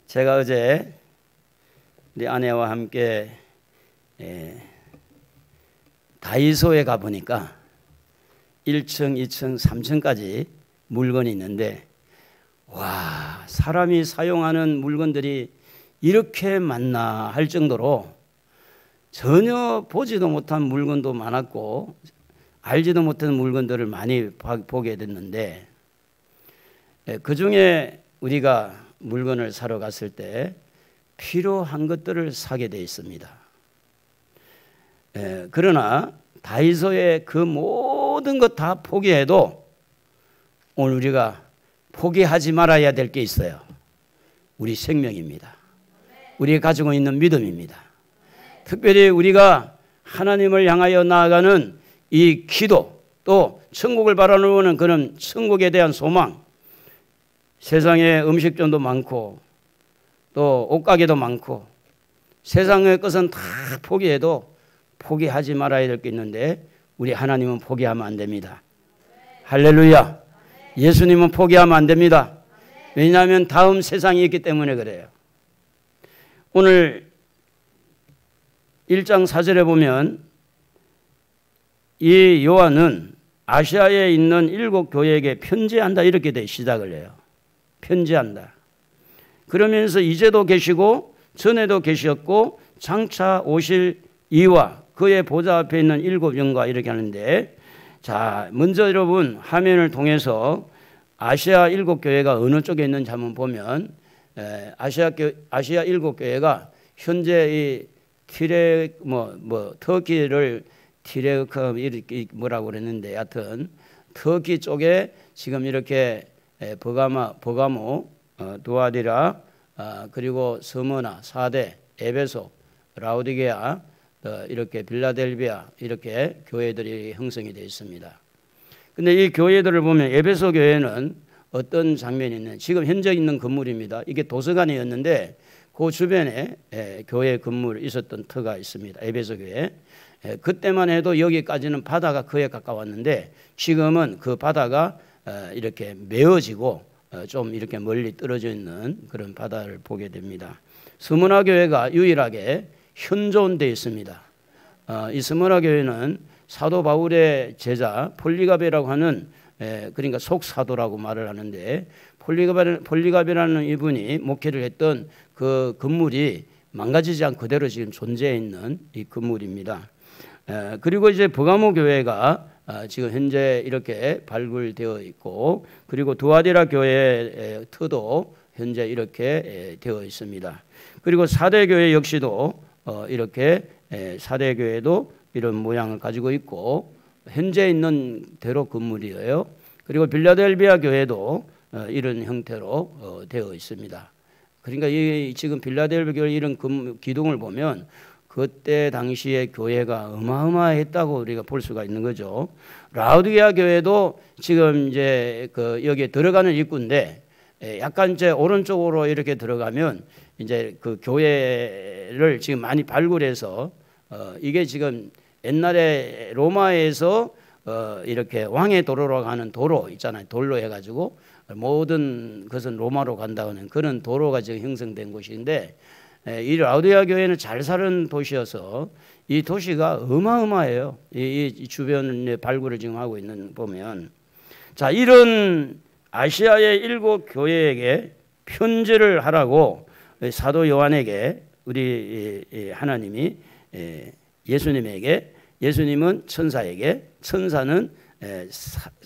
제가 어제 우리 아내와 함께 다이소에 가보니까 1층, 2층, 3층까지 물건이 있는데 와, 사람이 사용하는 물건들이 이렇게 많나 할 정도로 전혀 보지도 못한 물건도 많았고 알지도 못한 물건들을 많이 보게 됐는데 그 중에 우리가 물건을 사러 갔을 때 필요한 것들을 사게 되어 있습니다. 그러나 다이소에 그 모든 것 다 포기해도 오늘 우리가 포기하지 말아야 될 게 있어요. 우리 생명입니다. 우리가 가지고 있는 믿음입니다. 특별히 우리가 하나님을 향하여 나아가는 이 기도, 또 천국을 바라보는 그런 천국에 대한 소망, 세상에 음식점도 많고 또 옷가게도 많고 세상의 것은 다 포기해도 포기하지 말아야 될 게 있는데 우리 하나님은 포기하면 안 됩니다. 할렐루야. 예수님은 포기하면 안 됩니다. 왜냐하면 다음 세상이 있기 때문에 그래요. 오늘 1장 4절에 보면 이 요한은 아시아에 있는 7 교회에게 편지한다 이렇게 돼 시작을 해요. 편지한다. 그러면서 이제도 계시고 전에도 계셨고 장차 오실 이와 그의 보좌 앞에 있는 7 영과 이렇게 하는데, 자, 먼저 여러분 화면을 통해서 아시아 7 교회가 어느 쪽에 있는지 한번 보면 아시아 7 교회가 현재 이 터키를 티레크 이렇게 뭐라고 그랬는데 하여튼 터키 쪽에 지금 이렇게 버가모, 두아디라, 그리고 스무나, 사대, 에베소, 라우디게아, 이렇게 빌라델비아 이렇게 교회들이 형성이 되어 있습니다. 근데 이 교회들을 보면 에베소 교회는 어떤 장면이 있는, 지금 현재 있는 건물입니다. 이게 도서관이었는데 그 주변에 교회 건물이 있었던 터가 있습니다. 에베소 교회. 그때만 해도 여기까지는 바다가 거의 가까웠는데 지금은 그 바다가 이렇게 메어지고 좀 이렇게 멀리 떨어져 있는 그런 바다를 보게 됩니다. 스무나 교회가 유일하게 현존되어 있습니다. 이 스무나 교회는 사도 바울의 제자 폴리가베라고 하는, 그러니까 속사도라고 말을 하는데 폴리가베라는 이분이 목회를 했던 그 건물이 망가지지 않고 그대로 지금 존재해 있는 이 건물입니다. 그리고 이제 버가모 교회가 지금 현재 이렇게 발굴되어 있고, 그리고 두아디라 교회의 터도 현재 이렇게 되어 있습니다. 그리고 사대 교회 역시도 이렇게 사대 교회도 이런 모양을 가지고 있고 현재 있는 대로 건물이에요. 그리고 빌라델비아 교회도 이런 형태로 되어 있습니다. 그러니까 이 지금 빌라델비아 교회 이런 기둥을 보면 그때 당시에 교회가 어마어마했다고 우리가 볼 수가 있는 거죠. 라우디게아 교회도 지금 이제 여기에 들어가는 입구인데 약간 이제 오른쪽으로 이렇게 들어가면 이제 그 교회를 지금 많이 발굴해서 이게 지금 옛날에 로마에서 이렇게 왕의 도로라고 하는 도로 있잖아요. 돌로 해가지고 모든 것은 로마로 간다는 그런 도로가 지금 형성된 곳인데, 이 라우디게아 교회는 잘 사는 도시여서 이 도시가 어마어마해요. 이 주변에 발굴을 지금 하고 있는 보면, 자, 이런 아시아의 7 교회에게 편지를 하라고 사도 요한에게 우리 하나님이 예수님에게, 예수님은 천사에게, 천사는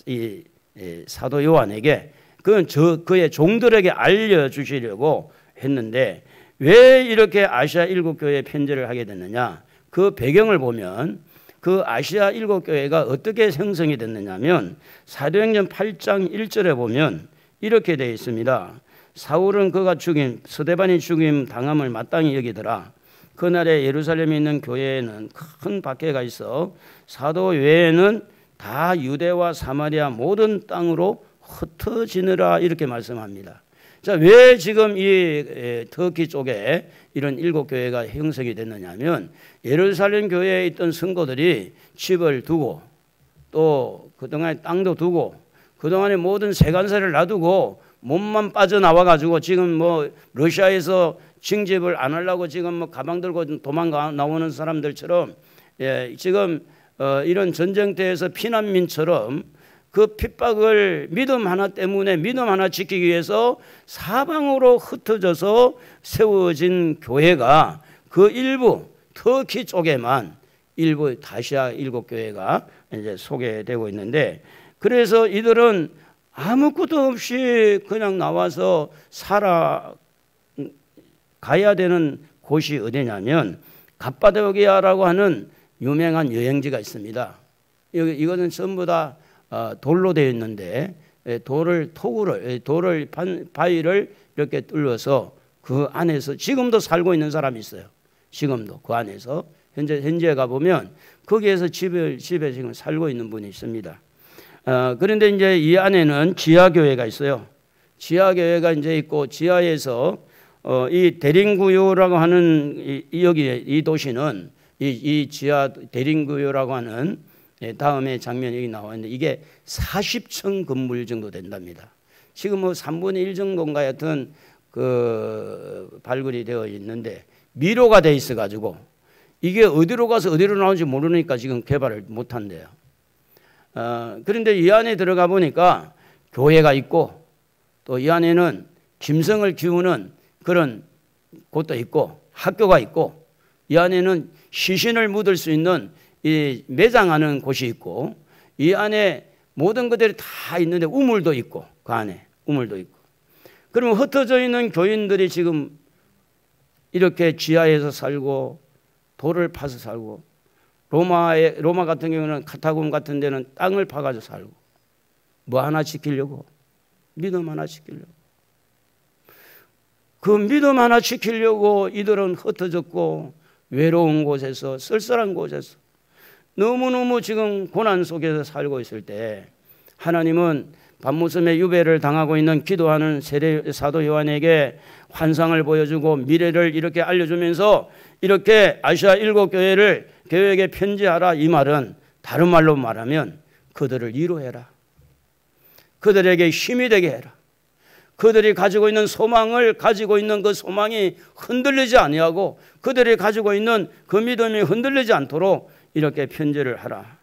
이 사도 요한에게 그건 그의 종들에게 알려주시려고 했는데, 왜 이렇게 아시아 7 교회에 편지를 하게 됐느냐? 그 배경을 보면 그 아시아 7 교회가 어떻게 형성이 됐느냐면 사도행전 8장 1절에 보면 이렇게 되어 있습니다. 사울은 그가 죽임, 스데반이 죽임 당함을 마땅히 여기더라. 그날에 예루살렘에 있는 교회에는 큰 박해가 있어 사도 외에는 다 유대와 사마리아 모든 땅으로 흩어지느라 이렇게 말씀합니다. 자, 왜 지금 이 터키 쪽에 이런 7 교회가 형성이 됐느냐면 예루살렘 교회에 있던 성도들이 집을 두고 또 그동안에 땅도 두고 그동안에 모든 세간세를 놔두고 몸만 빠져나와 가지고 지금 뭐 러시아에서 징집을 안 하려고 지금 뭐 가방 들고 도망가 나오는 사람들처럼 지금 이런 전쟁터에서 피난민처럼 그 핍박을 믿음 하나 때문에 믿음 하나 지키기 위해서 사방으로 흩어져서 세워진 교회가 그 일부 터키 쪽에만 일부 다시아 7교회가 이제 소개되고 있는데, 그래서 이들은 아무것도 없이 그냥 나와서 가야 되는 곳이 어디냐면 갑바도기아라고 하는 유명한 여행지가 있습니다. 이거는 전부 다 돌로 되어 있는데 바위를 이렇게 뚫어서 그 안에서 지금도 살고 있는 사람이 있어요. 지금도 그 안에서 현재 가보면 거기에서 집에 지금 살고 있는 분이 있습니다. 그런데 이제 이 안에는 지하교회가 있어요. 지하교회가 이제 있고, 지하에서 이 대림구요라고 하는 이 도시는 이 지하 대림구요라고 하는 다음에 장면이 여기 나왔는데 이게 40층 건물 정도 된답니다. 지금 뭐 3분의 1 정도인가 하여튼 그 발굴이 되어 있는데 미로가 돼 있어 가지고 이게 어디로 가서 어디로 나오는지 모르니까 지금 개발을 못 한대요. 그런데 이 안에 들어가 보니까 교회가 있고, 또 이 안에는 짐승을 키우는 그런 곳도 있고, 학교가 있고, 이 안에는 시신을 묻을 수 있는 이 매장하는 곳이 있고, 이 안에 모든 것들이 다 있는데 우물도 있고, 그 안에 우물도 있고. 그러면 흩어져 있는 교인들이 지금 이렇게 지하에서 살고 돌을 파서 살고, 로마 같은 경우는 카타콤 같은 데는 땅을 파가지고 살고, 뭐 하나 지키려고, 믿음 하나 지키려고. 그 믿음 하나 지키려고 이들은 흩어졌고 외로운 곳에서, 쓸쓸한 곳에서 너무너무 지금 고난 속에서 살고 있을 때, 하나님은 밤무섬에 유배를 당하고 있는 기도하는 사도 요한에게 환상을 보여주고 미래를 이렇게 알려주면서 이렇게 아시아 7교회에게 편지하라. 이 말은 다른 말로 말하면 그들을 위로해라. 그들에게 힘이 되게 해라. 그들이 가지고 있는 소망을 가지고 있는 그 소망이 흔들리지 아니하고 그들이 가지고 있는 그 믿음이 흔들리지 않도록 이렇게 편지를 하라.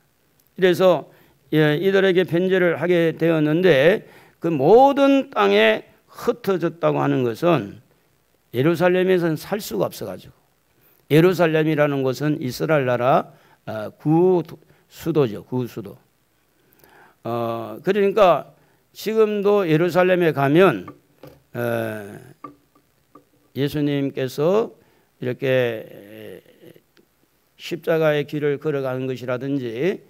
그래서 이들에게 편지를 하게 되었는데, 그 모든 땅에 흩어졌다고 하는 것은 예루살렘에서는 살 수가 없어가지고, 예루살렘이라는 것은 이스라엘 나라 구수도죠. 구수도. 그러니까 지금도 예루살렘에 가면 예수님께서 이렇게 십자가의 길을 걸어가는 것이라든지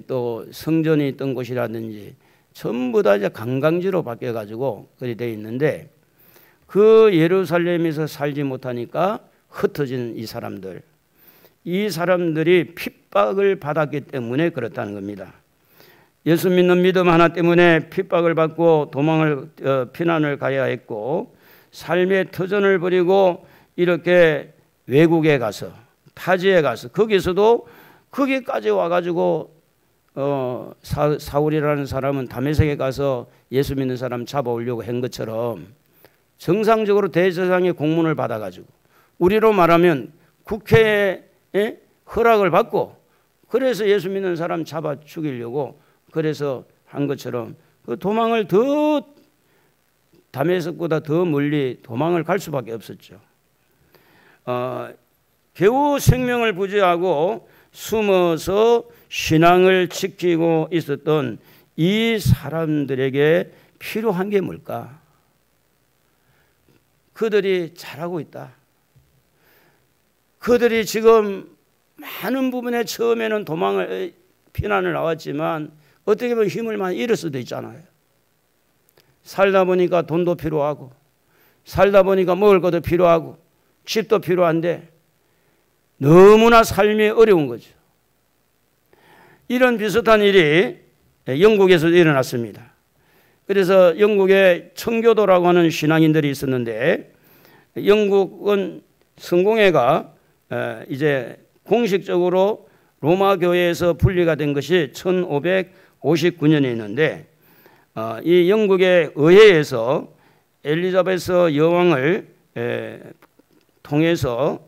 또 성전이 있던 곳이라든지 전부 다 이제 관광지로 바뀌어가지고 그리 돼 있는데, 그 예루살렘에서 살지 못하니까 흩어진 이 사람들이 핍박을 받았기 때문에 그렇다는 겁니다. 예수 믿는 믿음 하나 때문에 핍박을 받고 피난을 가야 했고, 삶의 터전을 버리고 이렇게 외국에 가서, 타지에 가서, 거기까지 와가지고 사울이라는 사람은 다메섹에 가서 예수 믿는 사람 잡아오려고 한 것처럼 정상적으로 대제사장의 공문을 받아가지고, 우리로 말하면 국회에 허락을 받고, 그래서 예수 믿는 사람 잡아 죽이려고 그래서 한 것처럼 그 도망을 다메섹보다 더 멀리 도망을 갈 수밖에 없었죠. 겨우 생명을 부지하고 숨어서 신앙을 지키고 있었던 이 사람들에게 필요한 게 뭘까? 그들이 잘하고 있다. 그들이 지금 많은 부분에 처음에는 피난을 나왔지만 어떻게 보면 힘을 많이 잃을 수도 있잖아요. 살다 보니까 돈도 필요하고, 살다 보니까 먹을 것도 필요하고, 집도 필요한데 너무나 삶이 어려운 거죠. 이런 비슷한 일이 영국에서 일어났습니다. 그래서 영국에 청교도라고 하는 신앙인들이 있었는데, 영국은 성공회가 이제 공식적으로 로마 교회에서 분리가 된 것이 1559년에 있는데, 이 영국의 의회에서 엘리자베스 여왕을 통해서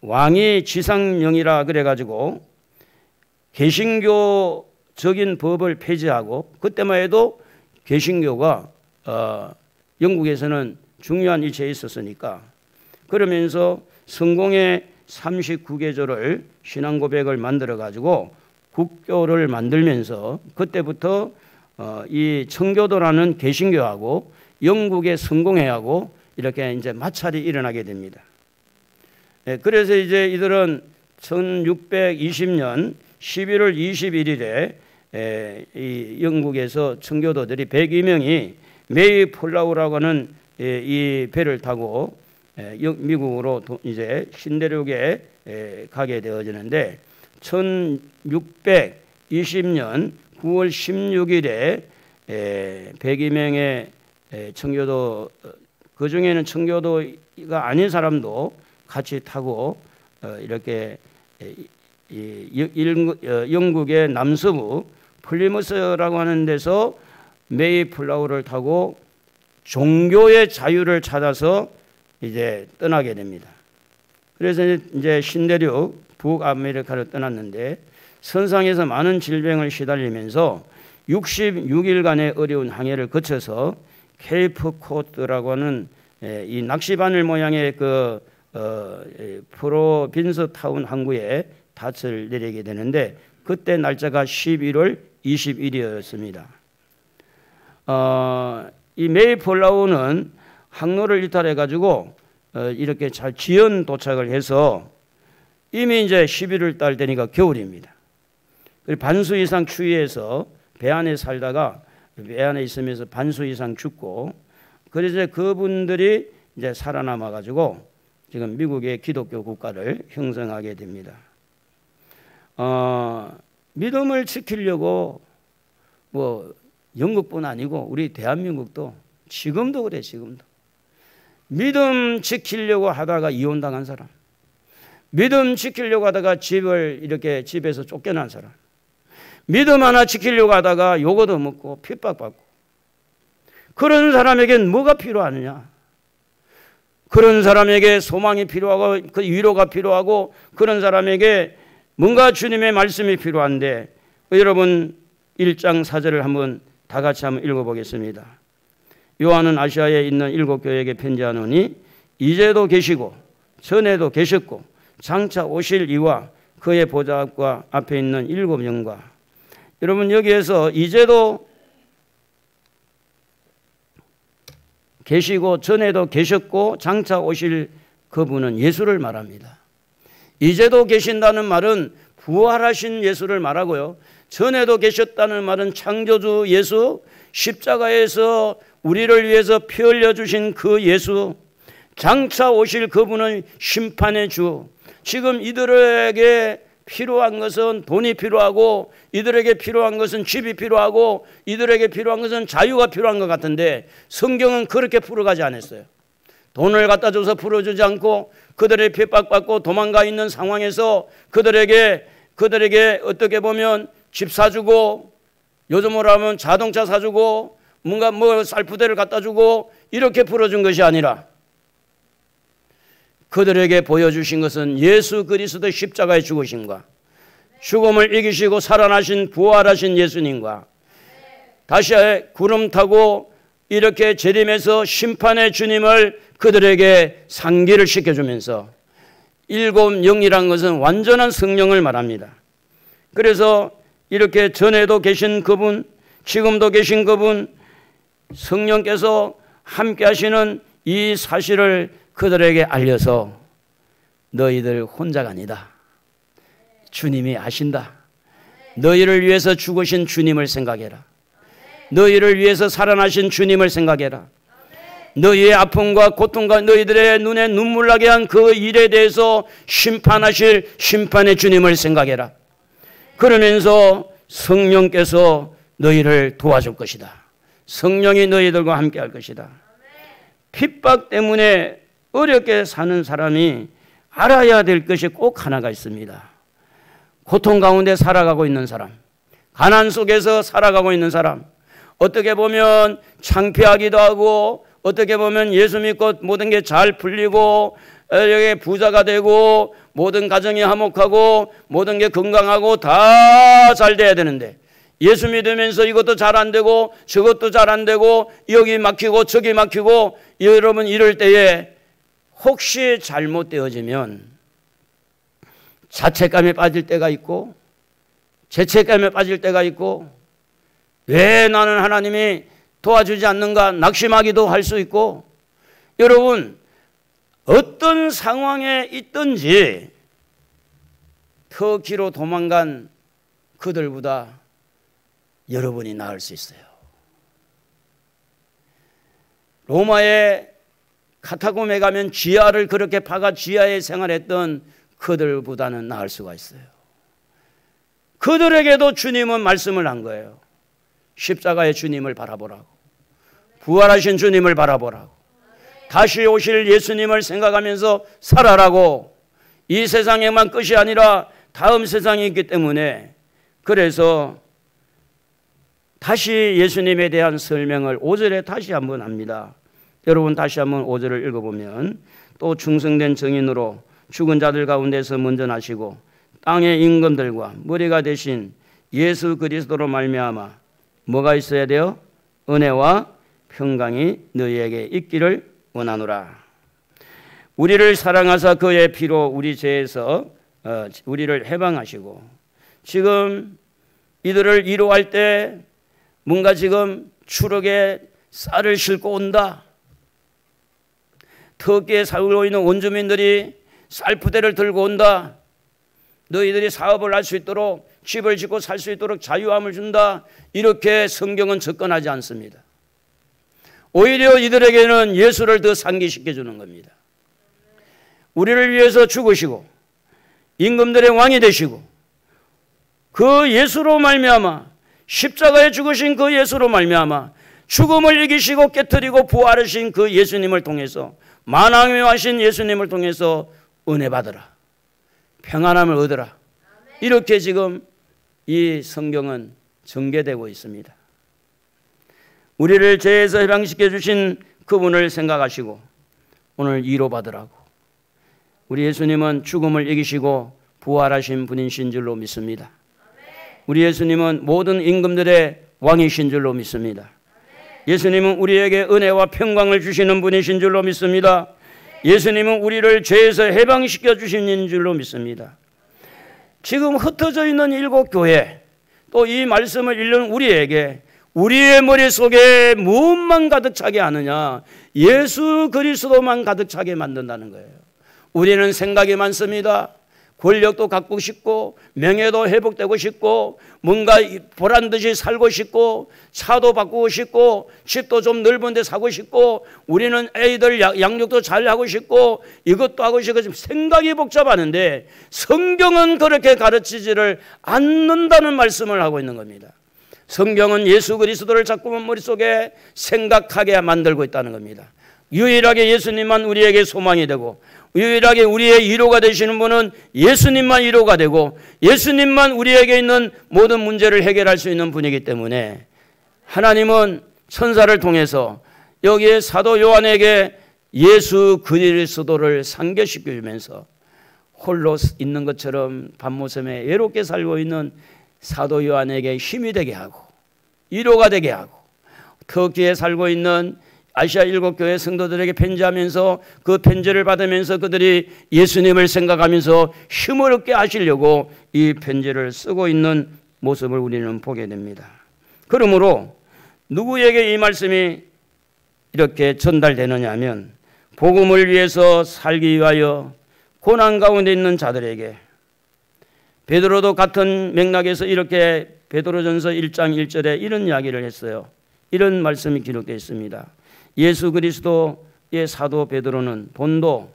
왕위 지상령이라 그래가지고 개신교적인 법을 폐지하고, 그때만 해도 개신교가 영국에서는 중요한 위치에 있었으니까, 그러면서 성공의 39개조를 신앙 고백을 만들어 가지고 국교를 만들면서, 그때부터 이 청교도라는 개신교하고 영국의 성공회하고 이렇게 이제 마찰이 일어나게 됩니다. 그래서 이제 이들은 1620년 11월 21일에 이 영국에서 청교도들이 102명이 메이플라우라고 하는 이 배를 타고 미국으로 이제 신대륙에 가게 되어지는데, 1620년 9월 16일에 102명의 청교도, 그 중에는 청교도가 아닌 사람도 같이 타고 이렇게 영국의 남서부 플리머스라고 하는 데서 메이플라우를 타고 종교의 자유를 찾아서 이제 떠나게 됩니다. 그래서 이제 신대륙 북아메리카를 떠났는데, 선상에서 많은 질병을 시달리면서 66일간의 어려운 항해를 거쳐서 케이프 코트라고 하는 이 낚시바늘 모양의 그 프로빈스 타운 항구에 닻을 내리게 되는데, 그때 날짜가 11월 20일이었습니다. 이 메이플라우는 항로를 이탈해 가지고 이렇게 잘 지연 도착을 해서 이미 이제 11월 달 되니까 겨울입니다. 그리고 반수 이상 추위해서 배 안에 살다가 배 안에 있으면서 반수 이상 춥고, 그래서 그분들이 이제 살아남아 가지고 지금 미국의 기독교 국가를 형성하게 됩니다. 믿음을 지키려고 뭐 영국뿐 아니고 우리 대한민국도 지금도 그래. 지금도 믿음 지키려고 하다가 이혼당한 사람, 믿음 지키려고 하다가 집에서 쫓겨난 사람, 믿음 하나 지키려고 하다가 욕도 먹고 핍박받고, 그런 사람에겐 뭐가 필요하느냐? 그런 사람에게 소망이 필요하고 그 위로가 필요하고, 그런 사람에게 뭔가 주님의 말씀이 필요한데, 여러분 1장 4절을 한번 다 같이 한번 읽어보겠습니다. 요한은 아시아에 있는 7교회에게 편지하노니 이제도 계시고 전에도 계셨고 장차 오실 이와 그의 보좌 앞과 앞에 있는 7영과, 여러분 여기에서 이제도 계시고 전에도 계셨고 장차 오실 그분은 예수를 말합니다. 이제도 계신다는 말은 부활하신 예수를 말하고요, 전에도 계셨다는 말은 창조주 예수, 십자가에서 우리를 위해서 피 흘려 주신 그 예수, 장차 오실 그분은 심판의 주. 지금 이들에게 필요한 것은 돈이 필요하고, 이들에게 필요한 것은 집이 필요하고, 이들에게 필요한 것은 자유가 필요한 것 같은데, 성경은 그렇게 풀어가지 않았어요. 돈을 갖다 줘서 풀어주지 않고, 그들의 핍박받고 도망가 있는 상황에서 그들에게 어떻게 보면 집 사주고, 요즘으로 하면 자동차 사주고, 뭔가 쌀부대를 갖다 주고 이렇게 풀어준 것이 아니라, 그들에게 보여주신 것은 예수 그리스도의 십자가의 죽으심과 죽음을 이기시고 살아나신 부활하신 예수님과, 다시 구름 타고 이렇게 재림해서 심판의 주님을 그들에게 상기를 시켜주면서, 7영이란 것은 완전한 성령을 말합니다. 그래서 이렇게 전에도 계신 그분, 지금도 계신 그분, 성령께서 함께 하시는 이 사실을 그들에게 알려서, 너희들 혼자가 아니다, 주님이 아신다. 너희를 위해서 죽으신 주님을 생각해라. 너희를 위해서 살아나신 주님을 생각해라. 너희의 아픔과 고통과 너희들의 눈에 눈물 나게 한 그 일에 대해서 심판하실 심판의 주님을 생각해라. 그러면서 성령께서 너희를 도와줄 것이다. 성령이 너희들과 함께 할 것이다. 핍박 때문에 어렵게 사는 사람이 알아야 될 것이 꼭 하나가 있습니다. 고통 가운데 살아가고 있는 사람, 가난 속에서 살아가고 있는 사람, 어떻게 보면 창피하기도 하고, 어떻게 보면 예수 믿고 모든 게 잘 풀리고 여기 부자가 되고 모든 가정이 화목하고 모든 게 건강하고 다 잘 돼야 되는데, 예수 믿으면서 이것도 잘 안 되고 저것도 잘 안 되고 여기 막히고 저기 막히고, 여러분 이럴 때에 혹시 잘못되어지면 자책감에 빠질 때가 있고 죄책감에 빠질 때가 있고, 왜 나는 하나님이 도와주지 않는가 낙심하기도 할 수 있고, 여러분 어떤 상황에 있든지 터키로 도망간 그들보다 여러분이 나을 수 있어요. 로마의 카타콤에 가면 지하를 그렇게 파가 지하에 생활했던 그들보다는 나을 수가 있어요. 그들에게도 주님은 말씀을 한 거예요. 십자가의 주님을 바라보라고, 부활하신 주님을 바라보라고, 다시 오실 예수님을 생각하면서 살아라고. 이 세상에만 끝이 아니라 다음 세상이 있기 때문에, 그래서 다시 예수님에 대한 설명을 5절에 다시 한번 합니다. 여러분 다시 한번 5절을 읽어보면, 또 충성된 증인으로 죽은 자들 가운데서 먼저 나시고 땅의 임금들과 머리가 되신 예수 그리스도로 말미암아 뭐가 있어야 돼요? 은혜와 평강이 너희에게 있기를 원하노라. 우리를 사랑하사 그의 피로 우리 죄에서 우리를 해방하시고, 지금 이들을 위로할 때 뭔가 지금 추럭에 쌀을 싣고 온다. 터키에 살고 있는 원주민들이 쌀푸대를 들고 온다. 너희들이 사업을 할 수 있도록, 집을 짓고 살 수 있도록 자유함을 준다. 이렇게 성경은 접근하지 않습니다. 오히려 이들에게는 예수를 더 상기시켜 주는 겁니다. 우리를 위해서 죽으시고 임금들의 왕이 되시고 그 예수로 말미암아, 십자가에 죽으신 그 예수로 말미암아 죽음을 이기시고 깨뜨리고 부활하신 그 예수님을 통해서, 만왕의 하신 예수님을 통해서 은혜 받으라, 평안함을 얻으라. 이렇게 지금 이 성경은 전개되고 있습니다. 우리를 죄에서 해방시켜 주신 그분을 생각하시고 오늘 위로받으라고. 우리 예수님은 죽음을 이기시고 부활하신 분이신 줄로 믿습니다. 우리 예수님은 모든 임금들의 왕이신 줄로 믿습니다. 예수님은 우리에게 은혜와 평강을 주시는 분이신 줄로 믿습니다. 예수님은 우리를 죄에서 해방시켜 주시는 줄로 믿습니다. 지금 흩어져 있는 7교회, 또 이 말씀을 읽는 우리에게 우리의 머릿속에 무엇만 가득 차게 하느냐? 예수 그리스도만 가득 차게 만든다는 거예요. 우리는 생각이 많습니다. 권력도 갖고 싶고 명예도 회복되고 싶고 뭔가 보란듯이 살고 싶고 차도 바꾸고 싶고 집도 좀 넓은 데 사고 싶고 우리는 애들 양육도 잘하고 싶고 이것도 하고 싶고 지금 생각이 복잡하는데 성경은 그렇게 가르치지를 않는다는 말씀을 하고 있는 겁니다. 성경은 예수 그리스도를 자꾸만 머릿속에 생각하게 만들고 있다는 겁니다. 유일하게 예수님만 우리에게 소망이 되고 유일하게 우리의 위로가 되시는 분은 예수님만 위로가 되고 예수님만 우리에게 있는 모든 문제를 해결할 수 있는 분이기 때문에 하나님은 천사를 통해서 여기에 사도 요한에게 예수 그리스도를 상기시켜 주면서 홀로 있는 것처럼 밤모섬에 외롭게 살고 있는 사도 요한에게 힘이 되게 하고 위로가 되게 하고 터키에 살고 있는 아시아 7교회 성도들에게 편지하면서 그 편지를 받으면서 그들이 예수님을 생각하면서 힘을 얻게 하시려고 이 편지를 쓰고 있는 모습을 우리는 보게 됩니다. 그러므로 누구에게 이 말씀이 이렇게 전달되느냐 하면 복음을 위해서 살기 위하여 고난 가운데 있는 자들에게, 베드로도 같은 맥락에서 이렇게 베드로전서 1장 1절에 이런 이야기를 했어요. 이런 말씀이 기록되어 있습니다. 예수 그리스도의 사도 베드로는 본도,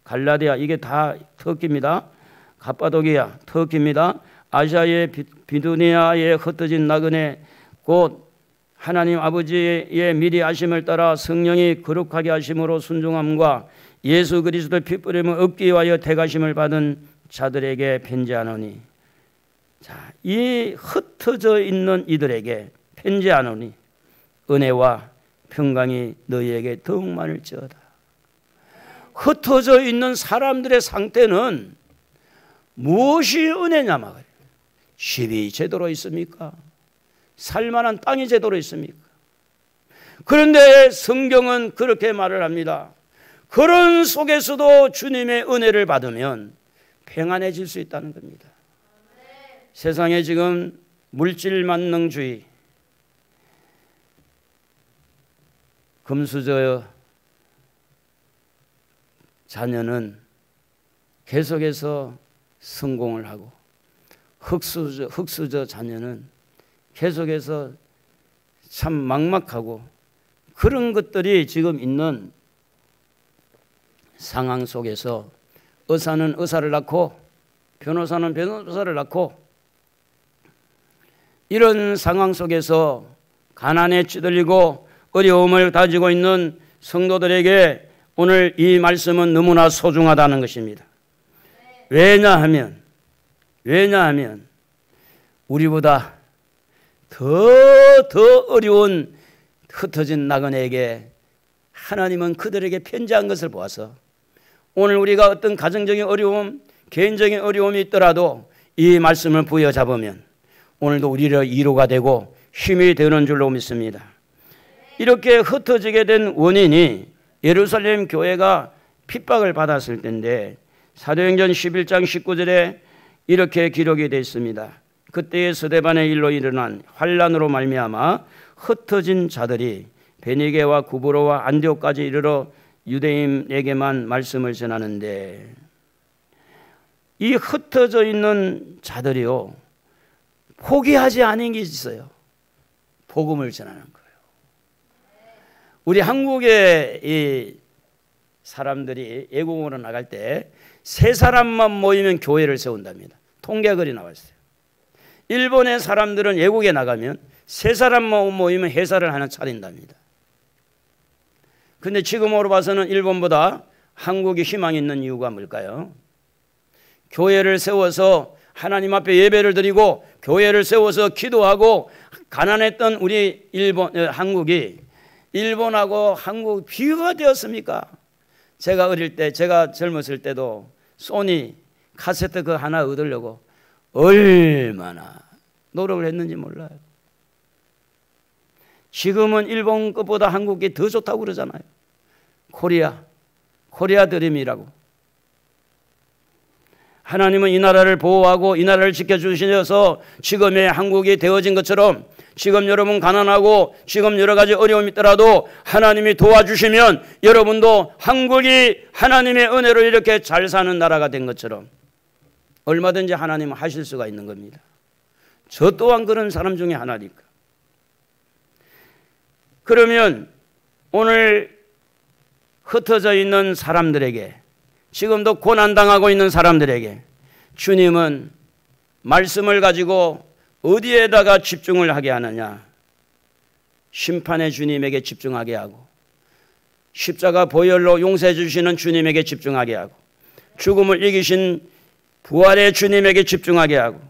갈라디아, 이게 다 터키입니다. 갑바도기아, 터키입니다. 아시아의 비두니아에 흩어진 나그네, 곧 하나님 아버지의 미리 아심을 따라 성령이 거룩하게 하심으로 순종함과 예수 그리스도의 핏부림을 얻기 위하여 대가심을 받은 자들에게 편지하노니. 자, 이 흩어져 있는 이들에게 편지하노니 은혜와 평강이 너희에게 더욱 많을지어다. 흩어져 있는 사람들의 상태는 무엇이 은혜냐 말이에요. 집이 제대로 있습니까? 살만한 땅이 제대로 있습니까? 그런데 성경은 그렇게 말을 합니다. 그런 속에서도 주님의 은혜를 받으면 평안해질 수 있다는 겁니다. 세상에 지금 물질만능주의, 금수저 자녀는 계속해서 성공을 하고 흙수저 자녀는 계속해서 참 막막하고 그런 것들이 지금 있는 상황 속에서 의사는 의사를 낳고 변호사는 변호사를 낳고 이런 상황 속에서 가난에 찌들리고 어려움을 가지고 있는 성도들에게 오늘 이 말씀은 너무나 소중하다는 것입니다. 왜냐하면 우리보다 더 어려운 흩어진 나그네에게 하나님은 그들에게 편지한 것을 보아서 오늘 우리가 어떤 가정적인 어려움, 개인적인 어려움이 있더라도 이 말씀을 부여잡으면 오늘도 우리의 위로가 되고 힘이 되는 줄로 믿습니다. 이렇게 흩어지게 된 원인이 예루살렘 교회가 핍박을 받았을 때인데 사도행전 11장 19절에 이렇게 기록이 되어 있습니다. 그때의 스데반의 일로 일어난 환난으로 말미암아 흩어진 자들이 베니게와 구브로와 안디옥까지 이르러 유대인에게만 말씀을 전하는데 이 흩어져 있는 자들이요 포기하지 않은 게 있어요. 복음을 전하는 거예요. 우리 한국의 이 사람들이 외국으로 나갈 때 세 사람만 모이면 교회를 세운답니다. 통계글이 나와 있어요. 일본의 사람들은 외국에 나가면 세 사람만 모이면 회사를 하나 차린답니다. 그런데 지금으로 봐서는 일본보다 한국이 희망이 있는 이유가 뭘까요? 교회를 세워서 하나님 앞에 예배를 드리고 교회를 세워서 기도하고 가난했던 우리 한국이 일본하고 한국 비교가 되었습니까? 제가 어릴 때, 제가 젊었을 때도 소니 카세트 그 하나 얻으려고 얼마나 노력을 했는지 몰라요. 지금은 일본 것보다 한국이 더 좋다고 그러잖아요. 코리아 드림이라고. 하나님은 이 나라를 보호하고 이 나라를 지켜주셔서 지금의 한국이 되어진 것처럼 지금 여러분 가난하고 지금 여러 가지 어려움이 있더라도 하나님이 도와주시면 여러분도 한국이 하나님의 은혜로 이렇게 잘 사는 나라가 된 것처럼 얼마든지 하나님은 하실 수가 있는 겁니다. 저 또한 그런 사람 중에 하나니까. 그러면 오늘 흩어져 있는 사람들에게 지금도 고난당하고 있는 사람들에게 주님은 말씀을 가지고 어디에다가 집중을 하게 하느냐? 심판의 주님에게 집중하게 하고 십자가 보혈로 용서해 주시는 주님에게 집중하게 하고 죽음을 이기신 부활의 주님에게 집중하게 하고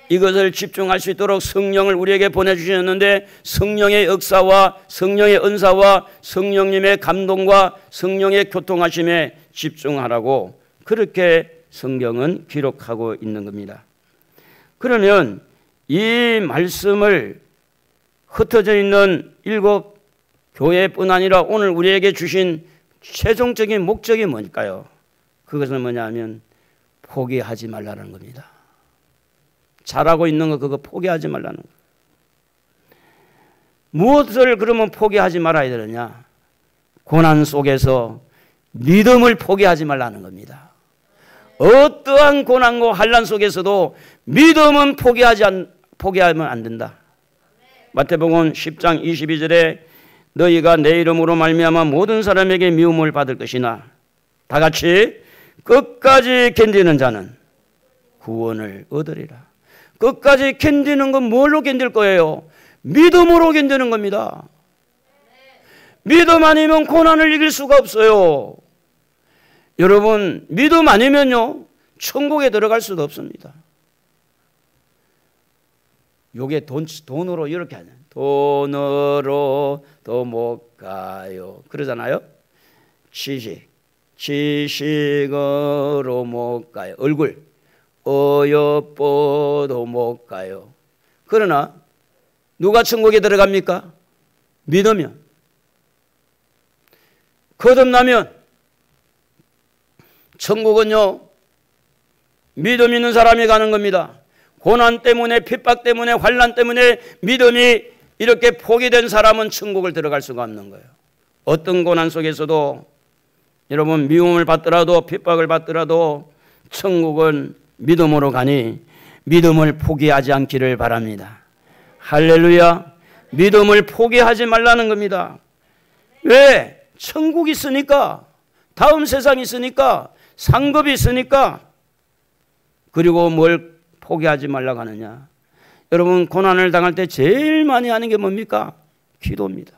이것을 집중할 수 있도록 성령을 우리에게 보내주셨는데 성령의 역사와 성령의 은사와 성령님의 감동과 성령의 교통하심에 집중하라고 그렇게 성경은 기록하고 있는 겁니다. 그러면 이 말씀을 흩어져 있는 7 교회뿐 아니라 오늘 우리에게 주신 최종적인 목적이 뭘까요? 그것은 뭐냐면 포기하지 말라는 겁니다. 잘하고 있는 거 그거 포기하지 말라는 거. 무엇을 그러면 포기하지 말아야 되느냐? 고난 속에서 믿음을 포기하지 말라는 겁니다. 어떠한 고난과 환난 속에서도 믿음은 포기하면 안 된다. 마태복음 10장 22절에 너희가 내 이름으로 말미암아 모든 사람에게 미움을 받을 것이나 다 같이 끝까지 견디는 자는 구원을 얻으리라. 끝까지 견디는 건 뭘로 견딜 거예요? 믿음으로 견디는 겁니다. 믿음 아니면 고난을 이길 수가 없어요. 여러분 믿음 아니면요 천국에 들어갈 수도 없습니다. 요게 돈으로 이렇게 하냐. 돈으로도 못 가요. 그러잖아요. 지식으로 못 가요. 얼굴 어여뻐도 못 가요. 그러나 누가 천국에 들어갑니까? 믿으면, 거듭나면. 천국은요, 믿음 있는 사람이 가는 겁니다. 고난 때문에, 핍박 때문에, 환난 때문에 믿음이 이렇게 포기된 사람은 천국을 들어갈 수가 없는 거예요. 어떤 고난 속에서도 여러분, 미움을 받더라도 핍박을 받더라도 천국은 믿음으로 가니 믿음을 포기하지 않기를 바랍니다. 할렐루야. 믿음을 포기하지 말라는 겁니다. 왜? 천국이 있으니까, 다음 세상이 있으니까, 상급이 있으니까. 그리고 뭘 포기하지 말라고 하느냐? 여러분, 고난을 당할 때 제일 많이 하는 게 뭡니까? 기도입니다.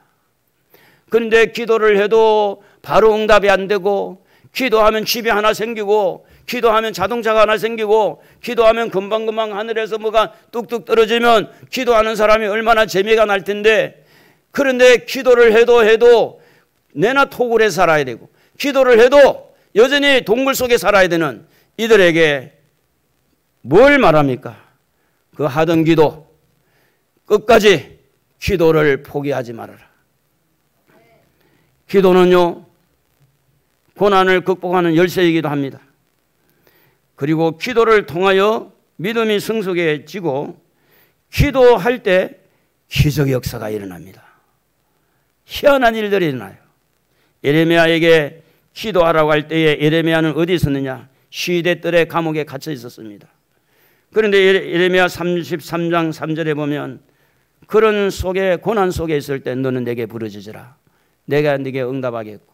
그런데 기도를 해도 바로 응답이 안 되고, 기도하면 집이 하나 생기고, 기도하면 자동차가 하나 생기고, 기도하면 금방금방 하늘에서 뭐가 뚝뚝 떨어지면 기도하는 사람이 얼마나 재미가 날 텐데, 그런데 기도를 해도 내나 토굴에 살아야 되고, 기도를 해도 여전히 동굴 속에 살아야 되는 이들에게 뭘 말합니까? 그 하던 기도, 끝까지 기도를 포기하지 말아라. 기도는요, 고난을 극복하는 열쇠이기도 합니다. 그리고 기도를 통하여 믿음이 성숙해지고, 기도할 때 기적 역사가 일어납니다. 희한한 일들이 일어나요. 예레미야에게 기도하라고 할 때에 예레미야는 어디 있었느냐? 시대뜰의 감옥에 갇혀 있었습니다. 그런데 예레미야 33장 3절에 보면, 그런 속에, 고난 속에 있을 때 너는 내게 부르짖으라. 내가 네게 응답하겠고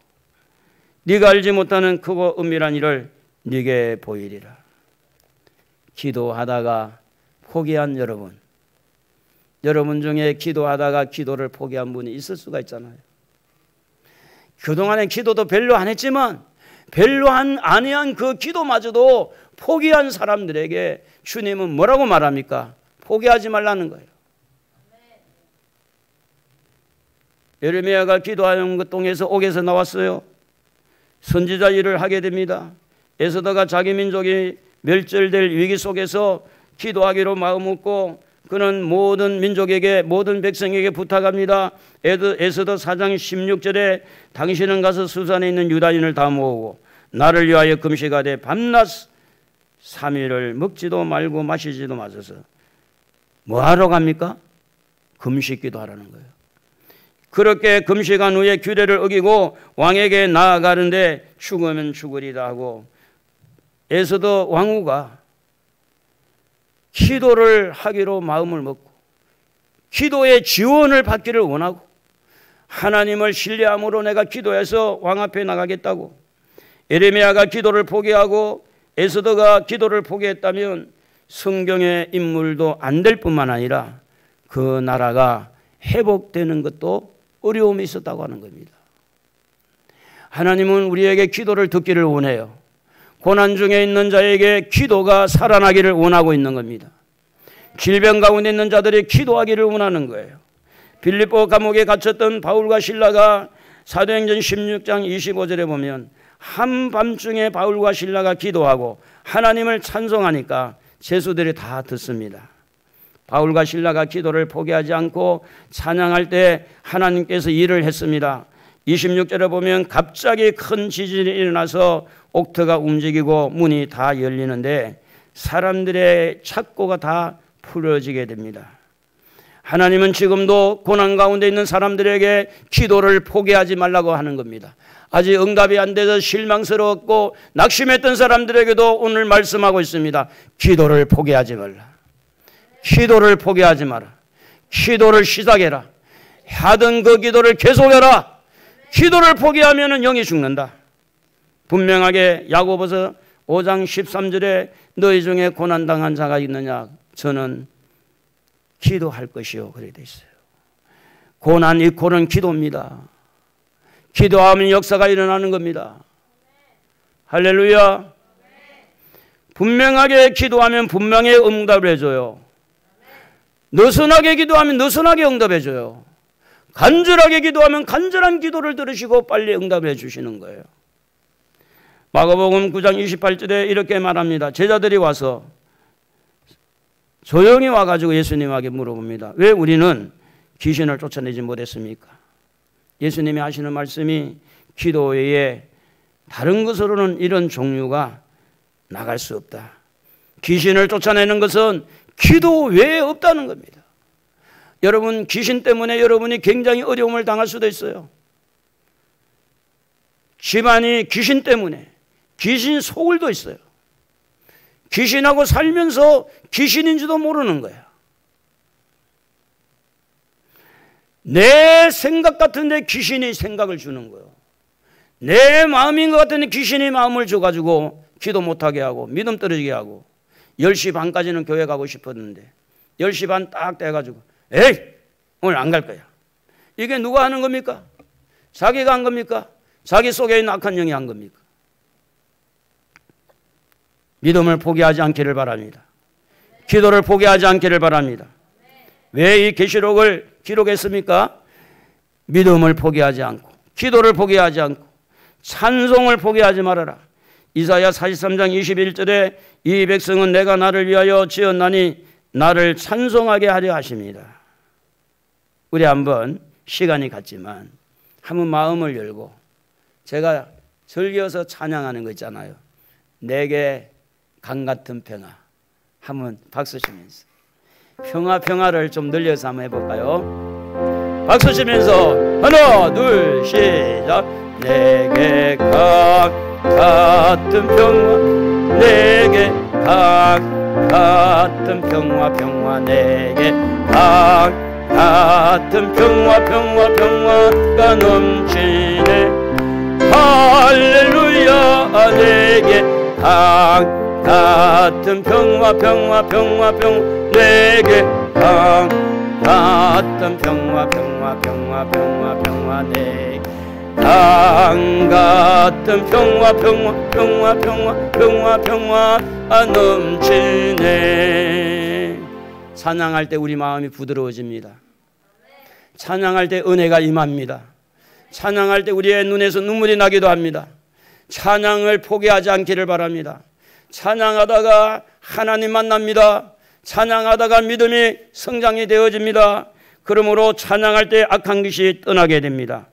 네가 알지 못하는 크고 은밀한 일을 네게 보이리라. 기도하다가 포기한 여러분 중에 기도하다가 기도를 포기한 분이 있을 수가 있잖아요. 그동안에 기도도 별로 안 했지만 별로 아니한 그 기도마저도 포기한 사람들에게 주님은 뭐라고 말합니까? 포기하지 말라는 거예요. 예레미야가 기도하는 것 통해서 옥에서 나왔어요. 선지자 일을 하게 됩니다. 에스더가 자기 민족이 멸절될 위기 속에서 기도하기로 마음 먹고, 그는 모든 민족에게, 모든 백성에게 부탁합니다. 에스더 4장 16절에 당신은 가서 수산에 있는 유다인을 다 모으고 나를 위하여 금식하되 밤낮 3일을 먹지도 말고 마시지도 마셔서 뭐하러 갑니까? 금식 기도하라는 거예요. 그렇게 금식한 후에 규례를 어기고 왕에게 나아가는데 죽으면 죽으리라 하고, 에스더 왕후가 기도를 하기로 마음을 먹고 기도의 지원을 받기를 원하고, 하나님을 신뢰함으로 내가 기도해서 왕 앞에 나가겠다고, 예레미야가 기도를 포기하고 에스더가 기도를 포기했다면 성경의 인물도 안 될 뿐만 아니라 그 나라가 회복되는 것도 어려움이 있었다고 하는 겁니다. 하나님은 우리에게 기도를 듣기를 원해요. 고난 중에 있는 자에게 기도가 살아나기를 원하고 있는 겁니다. 질병 가운데 있는 자들이 기도하기를 원하는 거예요. 빌립보 감옥에 갇혔던 바울과 실라가 사도행전 16장 25절에 보면, 한밤중에 바울과 실라가 기도하고 하나님을 찬송하니까 죄수들이 다 듣습니다. 바울과 실라가 기도를 포기하지 않고 찬양할 때 하나님께서 일을 했습니다. 26절에 보면 갑자기 큰 지진이 일어나서 옥터가 움직이고 문이 다 열리는데 사람들의 착고가 다 풀어지게 됩니다. 하나님은 지금도 고난 가운데 있는 사람들에게 기도를 포기하지 말라고 하는 겁니다. 아직 응답이 안 돼서 실망스러웠고 낙심했던 사람들에게도 오늘 말씀하고 있습니다. 기도를 포기하지 말라. 기도를 포기하지 마라. 기도를 시작해라. 하던 그 기도를 계속해라. 기도를 포기하면 영이 죽는다. 분명하게 야고보서 5장 13절에 너희 중에 고난당한 자가 있느냐? 저는 기도할 것이요. 그렇게 되어 있어요. 고난 이코는 기도입니다. 기도하면 역사가 일어나는 겁니다. 할렐루야. 분명하게 기도하면 분명히 응답을 해줘요. 느슨하게 기도하면 느슨하게 응답해 줘요. 간절하게 기도하면 간절한 기도를 들으시고 빨리 응답해 주시는 거예요. 마가복음 9장 28절에 이렇게 말합니다. 제자들이 와서 조용히 와가지고 예수님에게 물어봅니다. 왜 우리는 귀신을 쫓아내지 못했습니까? 예수님이 하시는 말씀이 기도 외에 다른 것으로는 이런 종류가 나갈 수 없다. 귀신을 쫓아내는 것은 기도 외에 없다는 겁니다. 여러분, 귀신 때문에 여러분이 굉장히 어려움을 당할 수도 있어요. 집안이 귀신 때문에 귀신 속을도 있어요. 귀신하고 살면서 귀신인지도 모르는 거야. 내 생각 같은데 귀신이 생각을 주는 거예요. 내 마음인 것 같은데 귀신이 마음을 줘가지고 기도 못하게 하고 믿음 떨어지게 하고 10시 반까지는 교회 가고 싶었는데 10시 반 딱 돼가지고 에이 오늘 안 갈 거야. 이게 누가 하는 겁니까? 자기가 한 겁니까? 자기 속에 있는 악한 영이 한 겁니까? 믿음을 포기하지 않기를 바랍니다. 기도를 포기하지 않기를 바랍니다. 왜 이 계시록을 기록했습니까? 믿음을 포기하지 않고 기도를 포기하지 않고 찬송을 포기하지 말아라. 이사야 43장 21절에 이 백성은 내가 나를 위하여 지었나니 나를 찬송하게 하려 하십니다. 우리 한번 시간이 갔지만 한번 마음을 열고 제가 즐겨서 찬양하는 거 있잖아요. 내게 강 같은 평화. 한번 박수 치면서 평화를 좀 늘려서 한번 해볼까요? 박수 치면서 하나 둘 시작. 내게 강 같은 평화 내게 강 같은 평화 내게 강 같은 평화가 넘치네. 할렐루야. 내게 강 같은 평화 내게 강 같은 평화 내게 강 같은 평화 넘치네. 찬양할 때 우리 마음이 부드러워집니다. 찬양할 때 은혜가 임합니다. 찬양할 때 우리의 눈에서 눈물이 나기도 합니다. 찬양을 포기하지 않기를 바랍니다. 찬양하다가 하나님 만납니다. 찬양하다가 믿음이 성장이 되어집니다. 그러므로 찬양할 때 악한 것이 떠나게 됩니다.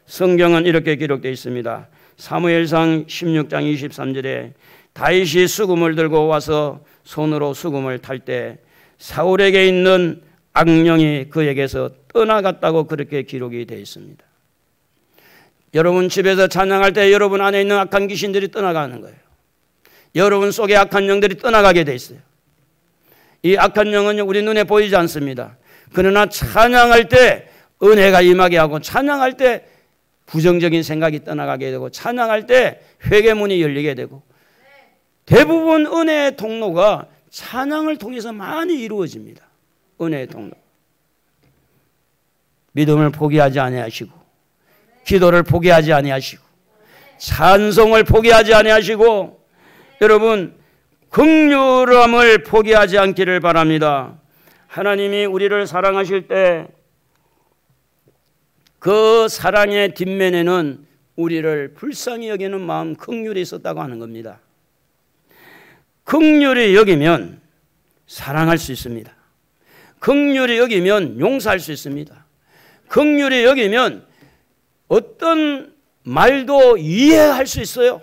성경은 이렇게 기록되어 있습니다. 사무엘상 16장 23절에 다윗이 수금을 들고 와서 손으로 수금을 탈 때 사울에게 있는 악령이 그에게서 떠나갔다고 그렇게 기록이 되어 있습니다. 여러분 집에서 찬양할 때 여러분 안에 있는 악한 귀신들이 떠나가는 거예요. 여러분 속에 악한 영들이 떠나가게 돼 있어요. 이 악한 영은 우리 눈에 보이지 않습니다. 그러나 찬양할 때 은혜가 임하게 하고 찬양할 때 부정적인 생각이 떠나가게 되고 찬양할 때 회개문이 열리게 되고 대부분 은혜의 통로가 찬양을 통해서 많이 이루어집니다. 은혜의 통로. 믿음을 포기하지 아니하시고 기도를 포기하지 아니하시고 찬송을 포기하지 아니하시고 여러분 긍휼함을 포기하지 않기를 바랍니다. 하나님이 우리를 사랑하실 때 그 사랑의 뒷면에는 우리를 불쌍히 여기는 마음 긍휼이 있었다고 하는 겁니다. 긍휼히 여기면 사랑할 수 있습니다. 긍휼히 여기면 용서할 수 있습니다. 긍휼히 여기면 어떤 말도 이해할 수 있어요.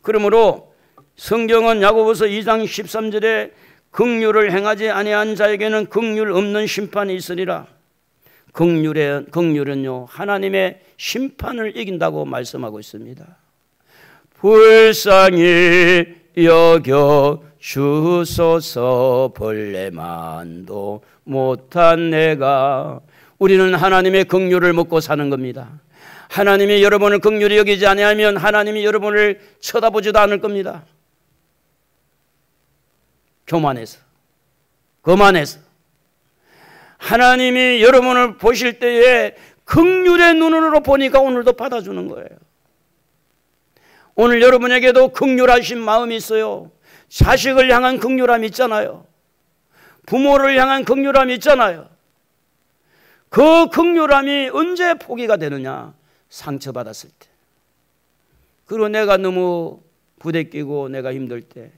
그러므로 성경은 야고보서 2장 13절에 긍휼을 행하지 아니한 자에게는 긍휼 없는 심판이 있으리라. 긍휼은요 하나님의 심판을 이긴다고 말씀하고 있습니다. 불쌍히 여겨 주소서 벌레만도 못한 내가. 우리는 하나님의 긍휼을 먹고 사는 겁니다. 하나님이 여러분을 긍휼히 여기지 아니하면 하나님이 여러분을 쳐다보지도 않을 겁니다. 교만해서 거만해서 하나님이 여러분을 보실 때에 긍휼의 눈으로 보니까 오늘도 받아주는 거예요. 오늘 여러분에게도 긍휼하신 마음이 있어요. 자식을 향한 긍휼함이 있잖아요. 부모를 향한 긍휼함이 있잖아요. 그 긍휼함이 언제 포기가 되느냐? 상처받았을 때. 그리고 내가 너무 부대끼고 내가 힘들 때.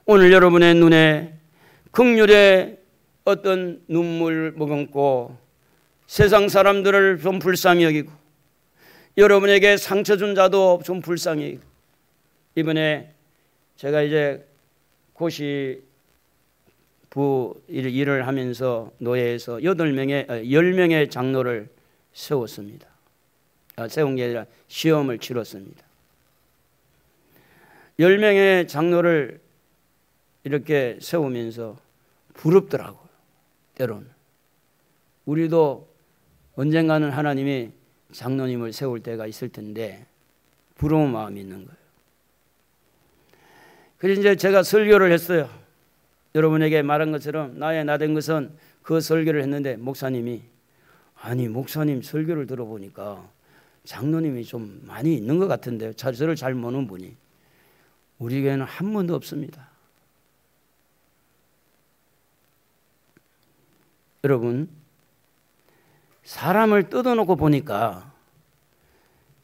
오늘 여러분의 눈에 긍휼의 어떤 눈물 머금고 세상 사람들을 좀 불쌍히 여기고 여러분에게 상처 준 자도 좀 불쌍히 여기고. 이번에 제가 이제 고시 부 일을 하면서 노예에서 10명의 장로를 세웠습니다. 세운 게 아니라 시험을 치렀습니다. 10명의 장로를 이렇게 세우면서 부럽더라고요. 때로는. 우리도 언젠가는 하나님이 장로님을 세울 때가 있을 텐데 부러운 마음이 있는 거예요. 그래서 이제 제가 설교를 했어요. 여러분에게 말한 것처럼 나의 나된 것은 그 설교를 했는데 목사님이 아니 목사님 설교를 들어보니까 장로님이 좀 많이 있는 것 같은데요. 저를 잘 모르는 분이 우리 교회는 한 번도 없습니다. 여러분 사람을 뜯어놓고 보니까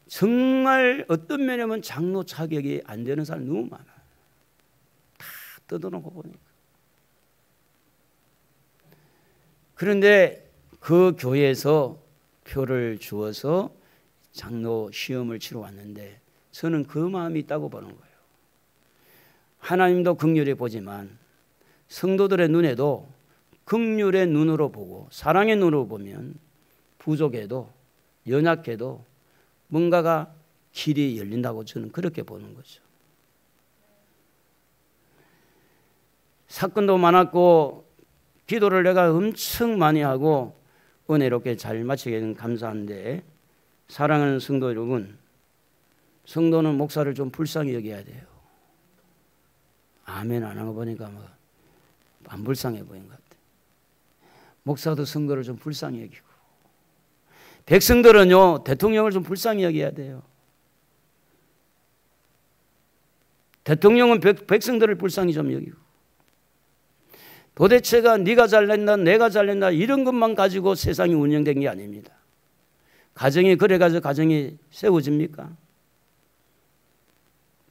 정말 어떤 면이면 장로 자격이 안 되는 사람이 너무 많아요. 다 뜯어놓고 보니까. 그런데 그 교회에서 표를 주어서 장로 시험을 치러 왔는데 저는 그 마음이 있다고 보는 거예요. 하나님도 긍휼히 보지만 성도들의 눈에도 긍휼의 눈으로 보고 사랑의 눈으로 보면 부족해도 연약해도 뭔가가 길이 열린다고 저는 그렇게 보는 거죠. 사건도 많았고 기도를 내가 엄청 많이 하고 은혜롭게 잘 마치게 된 감사한데 사랑하는 성도 여러분, 성도는 목사를 좀 불쌍히 여겨야 돼요. 아멘 안 하고 보니까 안 불쌍해 보인 것 같아요. 목사도 성도를 좀 불쌍히 여기고 백성들은요 대통령을 좀 불쌍히 여겨야 돼요. 대통령은 백성들을 불쌍히 좀 여기고 도대체가 네가 잘낸다 내가 잘낸다 이런 것만 가지고 세상이 운영된 게 아닙니다. 가정이 그래가지고 가정이 세워집니까?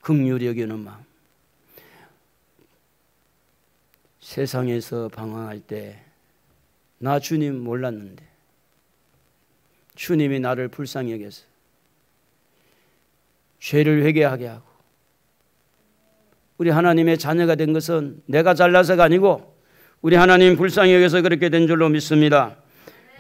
긍휼히 여기는 마음. 세상에서 방황할 때 나 주님 몰랐는데 주님이 나를 불쌍히 여겨서 죄를 회개하게 하고 우리 하나님의 자녀가 된 것은 내가 잘나서가 아니고 우리 하나님 불쌍히 여겨서 그렇게 된 줄로 믿습니다.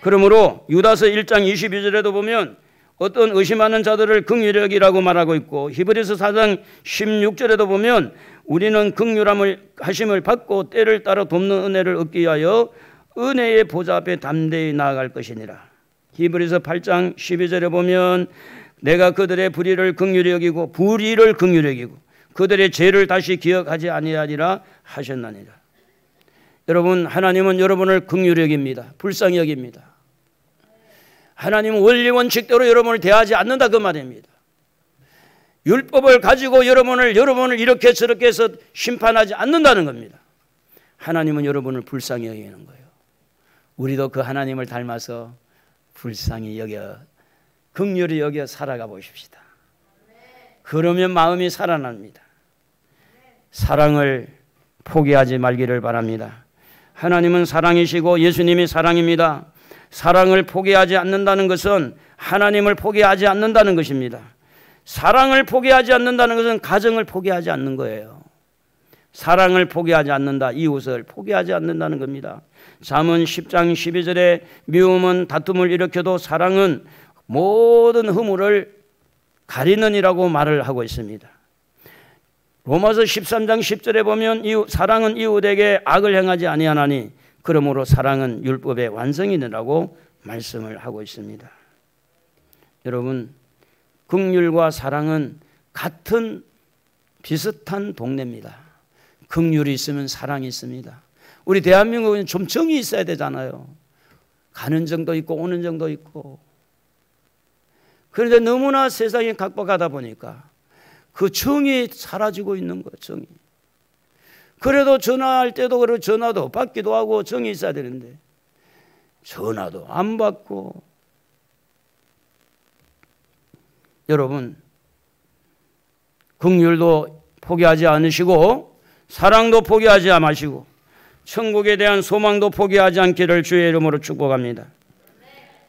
그러므로 유다서 1장 22절에도 보면 어떤 의심하는 자들을 긍휼히 여기라고 말하고 있고 히브리서 4장 16절에도 보면 우리는 긍휼함을 하심을 받고 때를 따라 돕는 은혜를 얻기 위하여 은혜의 보좌 앞에 담대히 나아갈 것이니라. 히브리서 8장 12절에 보면 내가 그들의 불의를 긍휼히 여기고 그들의 죄를 다시 기억하지 아니하리라 하셨나니라. 여러분 하나님은 여러분을 긍휼히 여깁니다. 불쌍히 여깁니다. 하나님은 원리 원칙대로 여러분을 대하지 않는다 그 말입니다. 율법을 가지고 여러분을 이렇게 저렇게 해서 심판하지 않는다는 겁니다. 하나님은 여러분을 불쌍히 여기는 거예요. 우리도 그 하나님을 닮아서 불쌍히 여겨 긍휼히 여겨 살아가 보십시다. 그러면 마음이 살아납니다. 사랑을 포기하지 말기를 바랍니다. 하나님은 사랑이시고 예수님이 사랑입니다. 사랑을 포기하지 않는다는 것은 하나님을 포기하지 않는다는 것입니다. 사랑을 포기하지 않는다는 것은 가정을 포기하지 않는 거예요. 사랑을 포기하지 않는다, 이웃을 포기하지 않는다는 겁니다. 잠언 10장 12절에 미움은 다툼을 일으켜도 사랑은 모든 허물을 가리느니라고 말을 하고 있습니다. 로마서 13장 10절에 보면 사랑은 이웃에게 악을 행하지 아니하나니 그러므로 사랑은 율법의 완성이니라고 말씀을 하고 있습니다. 여러분 긍휼과 사랑은 같은 비슷한 동네입니다. 긍휼이 있으면 사랑이 있습니다. 우리 대한민국은 좀 정이 있어야 되잖아요. 가는 정도 있고 오는 정도 있고. 그런데 너무나 세상이 각박하다 보니까 그 정이 사라지고 있는 거예요. 정이. 그래도 전화할 때도 그렇고 전화도 받기도 하고 정이 있어야 되는데 전화도 안 받고. 여러분, 긍휼도 포기하지 않으시고 사랑도 포기하지 마시고 천국에 대한 소망도 포기하지 않기를 주의 이름으로 축복합니다.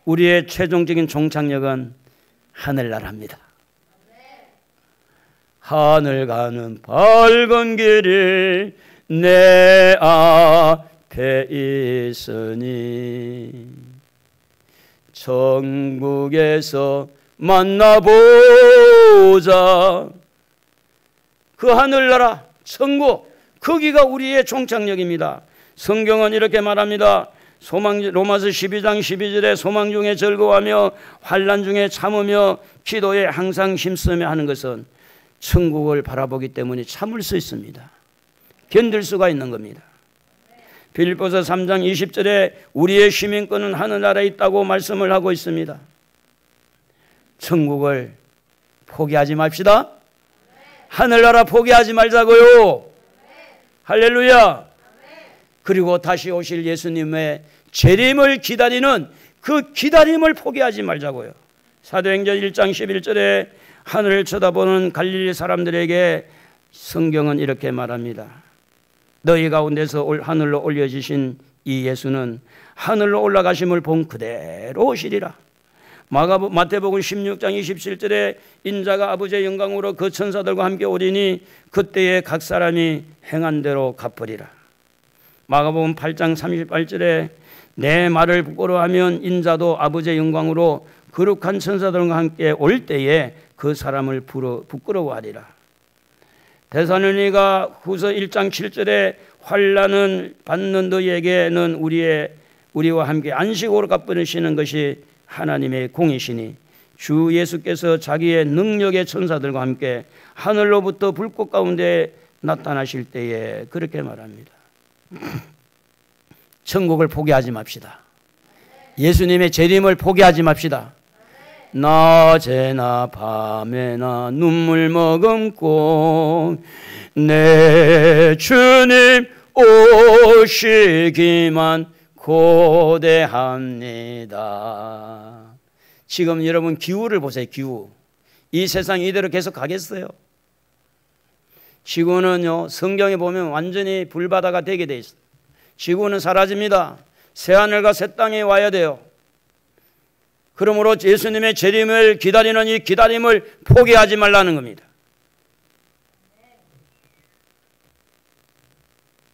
우리의 최종적인 종착역은 하늘나라입니다. 하늘 가는 밝은 길이 내 앞에 있으니 천국에서 만나보자. 그 하늘나라 천국, 거기가 우리의 종착역입니다. 성경은 이렇게 말합니다. 로마서 12장 12절에 소망 중에 즐거워하며 환난 중에 참으며 기도에 항상 힘쓰며 하는 것은 천국을 바라보기 때문에 참을 수 있습니다. 견딜 수가 있는 겁니다. 빌립보서 3장 20절에 우리의 시민권은 하늘나라에 있다고 말씀을 하고 있습니다. 천국을 포기하지 맙시다. 하늘나라 포기하지 말자고요. 할렐루야. 그리고 다시 오실 예수님의 재림을 기다리는 그 기다림을 포기하지 말자고요. 사도행전 1장 11절에 하늘을 쳐다보는 갈릴리 사람들에게 성경은 이렇게 말합니다. 너희 가운데서 하늘로 올려지신 이 예수는 하늘로 올라가심을 본 그대로 오시리라. 마태복음 16장 27절에 인자가 아버지의 영광으로 그 천사들과 함께 오리니 그때에 각 사람이 행한 대로 갚으리라. 마가복음 8장 38절에 내 말을 부끄러워하면 인자도 아버지의 영광으로 거룩한 천사들과 함께 올 때에 그 사람을 부끄러워하리라. 데살로니가 후서 1장 7절에 환난을 받는 너희에게는 우리와 함께 안식으로 갚으시는 것이 하나님의 공이시니 주 예수께서 자기의 능력의 천사들과 함께 하늘로부터 불꽃 가운데 나타나실 때에 그렇게 말합니다. 천국을 포기하지 맙시다. 예수님의 재림을 포기하지 맙시다. 낮에나 밤에나 눈물 머금고 내 주님 오시기만 고대합니다. 지금 여러분 기후를 보세요. 기후. 이 세상 이대로 계속 가겠어요? 지구는요, 성경에 보면 완전히 불바다가 되게 돼 있어요. 지구는 사라집니다. 새하늘과 새 땅에 와야 돼요. 그러므로 예수님의 재림을 기다리는 이 기다림을 포기하지 말라는 겁니다.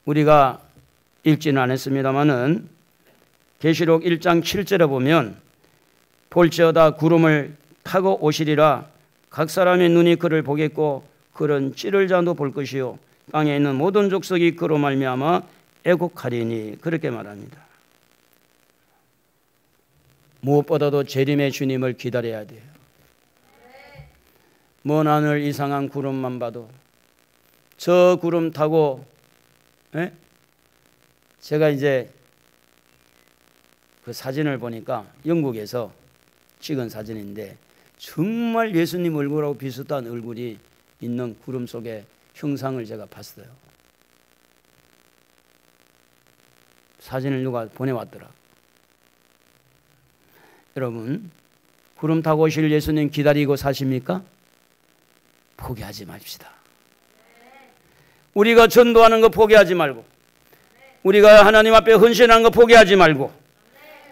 우리가 읽지는 않았습니다마는 계시록 1장 7절에 보면 볼지어다 구름을 타고 오시리라. 각 사람의 눈이 그를 보겠고 그는 찌를 자도 볼 것이요 땅에 있는 모든 족속이 그로 말미암아 애곡하리니 그렇게 말합니다. 무엇보다도 재림의 주님을 기다려야 돼요. 먼 하늘 이상한 구름만 봐도 저 구름 타고 제가 이제 그 사진을 보니까 영국에서 찍은 사진인데 정말 예수님 얼굴하고 비슷한 얼굴이 있는 구름 속의 형상을 제가 봤어요. 사진을 누가 보내왔더라. 여러분, 구름 타고 오실 예수님 기다리고 사십니까? 포기하지 맙시다. 우리가 전도하는 거 포기하지 말고, 우리가 하나님 앞에 헌신하는 거 포기하지 말고,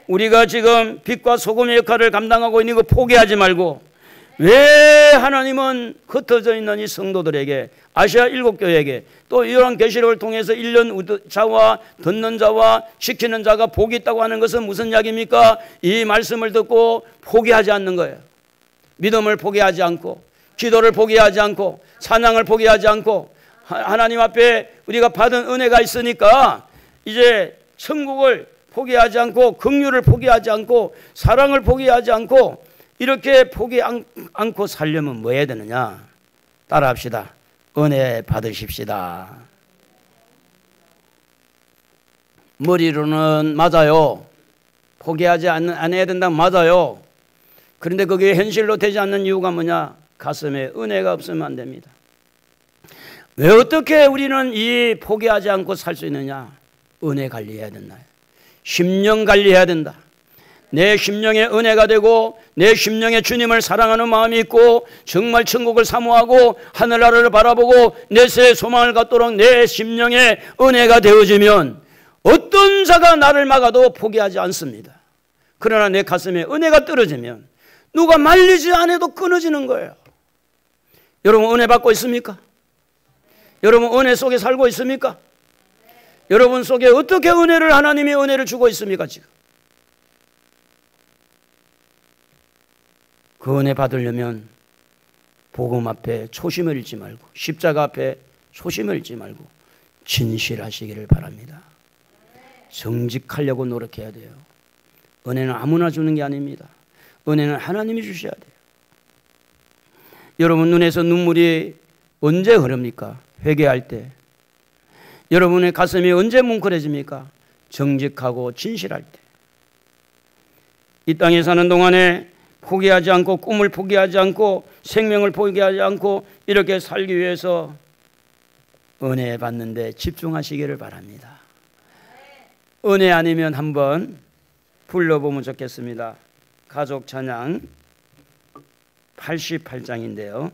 우리가 지금 빛과 소금의 역할을 감당하고 있는 거 포기하지 말고, 왜 하나님은 흩어져 있는 이 성도들에게, 아시아 7교회에게 또 이러한 계시록을 통해서 1년 자와 듣는 자와 지키는 자가 복이 있다고 하는 것은 무슨 이야기입니까? 이 말씀을 듣고 포기하지 않는 거예요. 믿음을 포기하지 않고, 기도를 포기하지 않고, 찬양을 포기하지 않고, 하나님 앞에 우리가 받은 은혜가 있으니까 이제 천국을 포기하지 않고, 긍휼을 포기하지 않고, 사랑을 포기하지 않고, 이렇게 포기 않고 살려면 뭐 해야 되느냐? 따라합시다. 은혜 받으십시다. 머리로는 맞아요. 포기하지 안 해야 된다면 맞아요. 그런데 그게 현실로 되지 않는 이유가 뭐냐? 가슴에 은혜가 없으면 안 됩니다. 왜 어떻게 우리는 이 포기하지 않고 살 수 있느냐? 은혜 관리해야 된다. 심령 관리해야 된다. 내 심령에 은혜가 되고 내 심령에 주님을 사랑하는 마음이 있고 정말 천국을 사모하고 하늘나라를 바라보고 내세의 소망을 갖도록 내 심령에 은혜가 되어지면 어떤 자가 나를 막아도 포기하지 않습니다. 그러나 내 가슴에 은혜가 떨어지면 누가 말리지 않아도 끊어지는 거예요. 여러분 은혜 받고 있습니까? 여러분 은혜 속에 살고 있습니까? 여러분 속에 어떻게 하나님이 은혜를 주고 있습니까 지금? 그 은혜 받으려면 복음 앞에 초심을 잃지 말고 십자가 앞에 초심을 잃지 말고 진실하시기를 바랍니다. 정직하려고 노력해야 돼요. 은혜는 아무나 주는 게 아닙니다. 은혜는 하나님이 주셔야 돼요. 여러분 눈에서 눈물이 언제 흐릅니까? 회개할 때. 여러분의 가슴이 언제 뭉클해집니까? 정직하고 진실할 때. 이 땅에 사는 동안에 포기하지 않고 꿈을 포기하지 않고 생명을 포기하지 않고 이렇게 살기 위해서 은혜 받는데 집중하시기를 바랍니다. 은혜 아니면 한번 불러보면 좋겠습니다. 가족 찬양 88장인데요.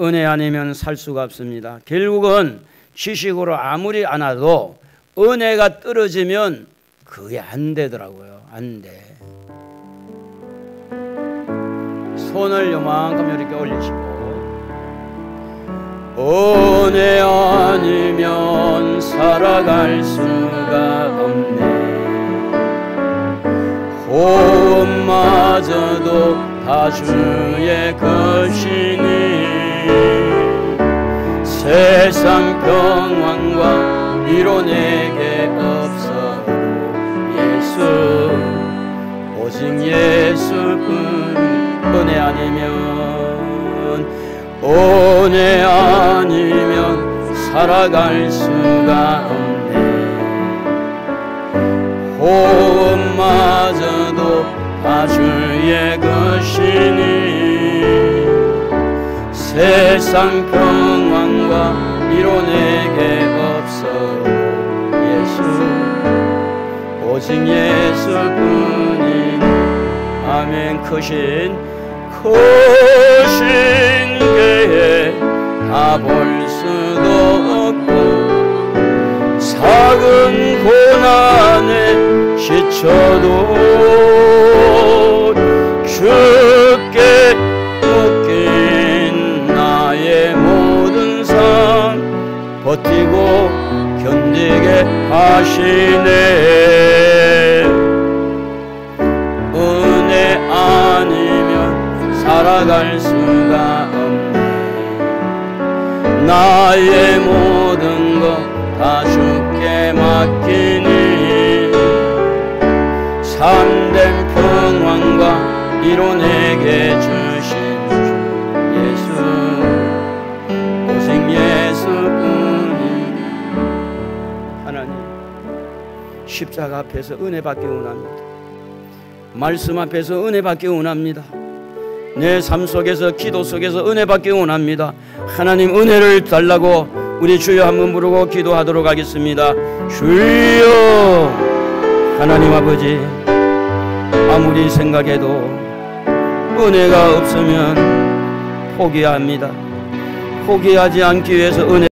은혜 아니면 살 수가 없습니다. 결국은 지식으로 아무리 안 와도 은혜가 떨어지면 그게 안 되더라고요. 안 돼. 손을 요만큼 이렇게 올리시고 은혜 아니면 살아갈 수가 없네. 호흡마저도 다 주의 것이니 세상 평안과 위로 내게 없어 예수 오직 예수뿐. 은혜 아니면 살아갈 수가 없네. 호흡마저도 다 주의 것이니 세상 평안과 위로 내게 없어 예수 오직 예수뿐이니. 아멘. 크신 계에 다 볼 수도 없고 작은 고난에 지쳐도 주께 묶인 나의 모든 삶 버티고 견디게 하시네. 은혜 아니면 살아갈 수가 없네. 나의 모든 것 다 주께 맡기니 참된 평안과 위로 내게 주신 주 예수 오직 예수뿐이. 하나님 십자가 앞에서 은혜 받기 원합니다. 말씀 앞에서 은혜 받기 원합니다. 내 삶 속에서 기도 속에서 은혜 받기 원합니다. 하나님 은혜를 달라고 우리 주여 한번 부르고 기도하도록 하겠습니다. 주여 하나님 아버지 아무리 생각해도 은혜가 없으면 포기합니다. 포기하지 않기 위해서 은혜